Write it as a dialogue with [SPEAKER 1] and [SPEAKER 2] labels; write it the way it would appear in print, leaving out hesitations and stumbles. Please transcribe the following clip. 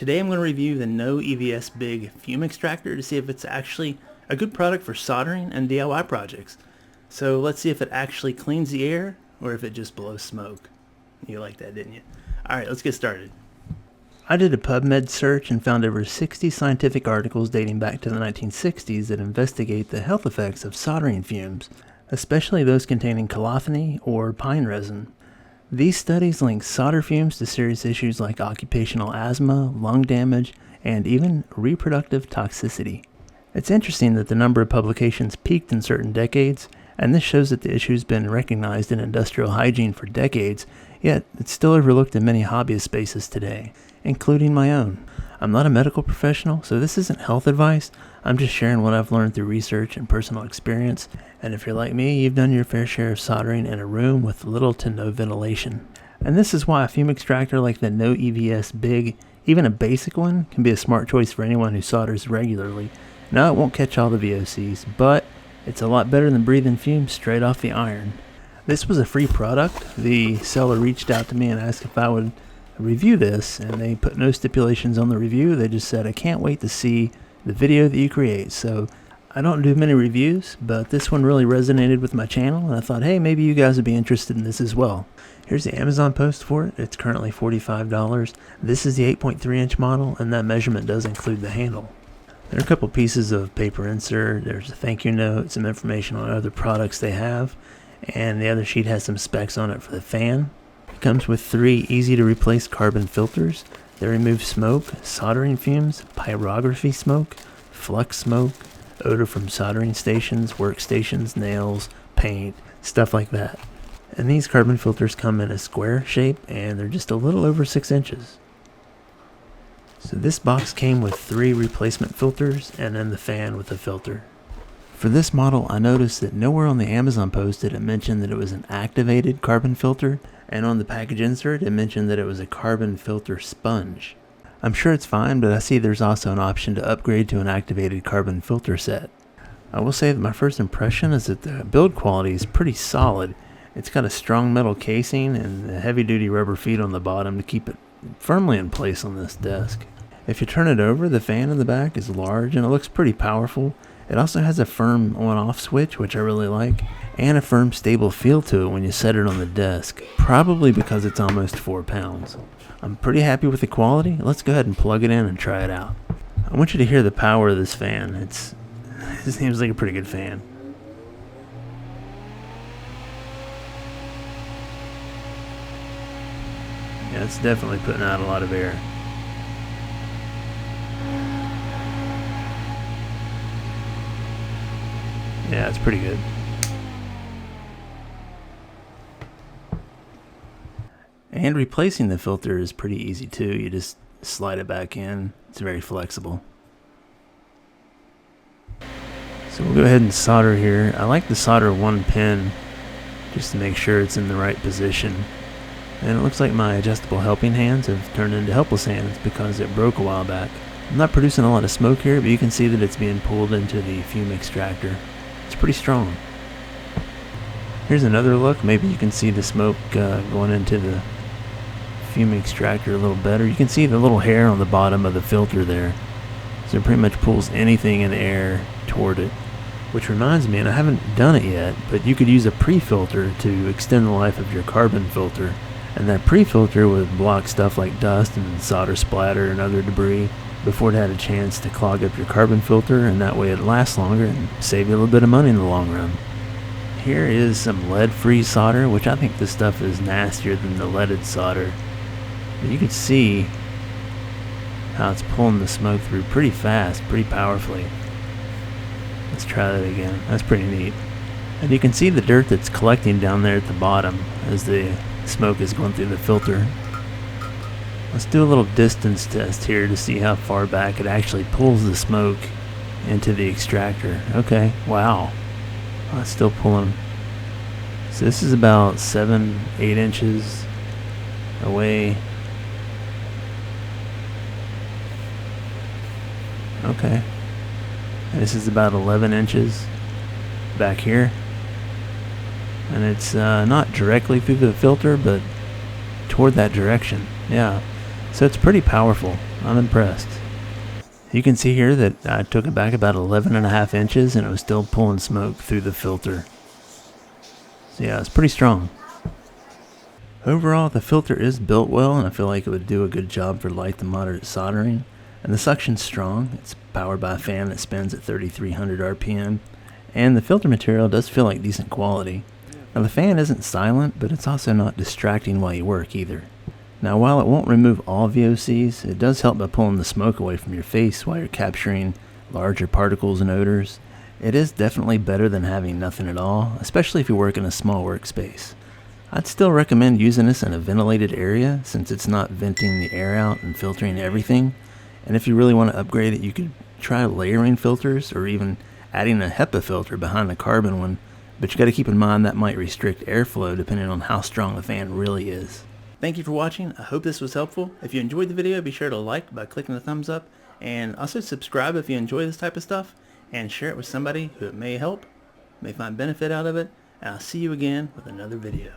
[SPEAKER 1] Today I'm going to review the NOEVSBIG Fume Extractor to see if it's actually a good product for soldering and DIY projects. So let's see if it actually cleans the air or if it just blows smoke. You like that, didn't you? Alright, let's get started. I did a PubMed search and found over 60 scientific articles dating back to the 1960s that investigate the health effects of soldering fumes, especially those containing colophony or pine resin. These studies link solder fumes to serious issues like occupational asthma, lung damage, and even reproductive toxicity. It's interesting that the number of publications peaked in certain decades, and this shows that the issue has been recognized in industrial hygiene for decades, yet it's still overlooked in many hobbyist spaces today, including my own. I'm not a medical professional, so this isn't health advice. I'm just sharing what I've learned through research and personal experience, and if you're like me, you've done your fair share of soldering in a room with little to no ventilation. And this is why a fume extractor like the NOEVSBIG, even a basic one, can be a smart choice for anyone who solders regularly. Now, it won't catch all the VOCs, but it's a lot better than breathing fumes straight off the iron. This was a free product. The seller reached out to me and asked if I would review this, and they put no stipulations on the review. They just said, I can't wait to see the video that you create. So I don't do many reviews, but this one really resonated with my channel, and I thought, hey, maybe you guys would be interested in this as well. Here's the Amazon post for it. It's currently $45. This is the 8.3 inch model, and that measurement does include the handle. There are a couple pieces of paper insert. There's a thank you note, some information on other products they have, and the other sheet has some specs on it for the fan. It comes with 3 easy to replace carbon filters. They remove smoke, soldering fumes, pyrography smoke, flux smoke, odor from soldering stations, workstations, nails, paint, stuff like that. And these carbon filters come in a square shape, and they're just a little over 6 inches. So this box came with 3 replacement filters and then the fan with a filter. For this model, I noticed that nowhere on the Amazon post did it mention that it was an activated carbon filter, and on the package insert it mentioned that it was a carbon filter sponge. I'm sure it's fine, but I see there's also an option to upgrade to an activated carbon filter set. I will say that my first impression is that the build quality is pretty solid. It's got a strong metal casing and heavy duty rubber feet on the bottom to keep it firmly in place on this desk. If you turn it over, the fan in the back is large and it looks pretty powerful. It also has a firm on-off switch, which I really like, and a firm, stable feel to it when you set it on the desk, probably because it's almost 4 pounds. I'm pretty happy with the quality. Let's go ahead and plug it in and try it out. I want you to hear the power of this fan. It seems like a pretty good fan. Yeah, it's definitely putting out a lot of air. Yeah, it's pretty good. And replacing the filter is pretty easy too. You just slide it back in. It's very flexible. So we'll go ahead and solder here. I like to solder 1 pin just to make sure it's in the right position. And it looks like my adjustable helping hands have turned into helpless hands because it broke a while back. I'm not producing a lot of smoke here, but you can see that it's being pulled into the fume extractor. It's pretty strong. Here's another look. Maybe you can see the smoke going into the fume extractor a little better. You can see the little hair on the bottom of the filter there. So it pretty much pulls anything in the air toward it. Which reminds me, and I haven't done it yet, but you could use a pre-filter to extend the life of your carbon filter. And that pre-filter would block stuff like dust and solder splatter and other debris before it had a chance to clog up your carbon filter, and that way it lasts longer and save you a little bit of money in the long run. Here is some lead-free solder, which I think this stuff is nastier than the leaded solder. But you can see how it's pulling the smoke through pretty fast, pretty powerfully. Let's try that again. That's pretty neat. And you can see the dirt that's collecting down there at the bottom as the smoke is going through the filter. Let's do a little distance test here to see how far back it actually pulls the smoke into the extractor. Okay, wow. It's still pulling. So this is about 7-8 inches away. Okay. And this is about 11 inches back here. And it's not directly through the filter, but toward that direction. Yeah. So it's pretty powerful. I'm impressed. You can see here that I took it back about 11.5 inches and it was still pulling smoke through the filter. So yeah, it's pretty strong. Overall, the filter is built well, and I feel like it would do a good job for light to moderate soldering. And the suction's strong. It's powered by a fan that spins at 3,300 RPM. And the filter material does feel like decent quality. Now the fan isn't silent, but it's also not distracting while you work either. Now while it won't remove all VOCs, it does help by pulling the smoke away from your face while you're capturing larger particles and odors. It is definitely better than having nothing at all, especially if you work in a small workspace. I'd still recommend using this in a ventilated area since it's not venting the air out and filtering everything. And if you really want to upgrade it, you could try layering filters or even adding a HEPA filter behind the carbon one, but you got to keep in mind that might restrict airflow depending on how strong the fan really is. Thank you for watching. I hope this was helpful. If you enjoyed the video, be sure to like by clicking the thumbs up, and also subscribe if you enjoy this type of stuff, and share it with somebody who it may help, may find benefit out of it, and I'll see you again with another video.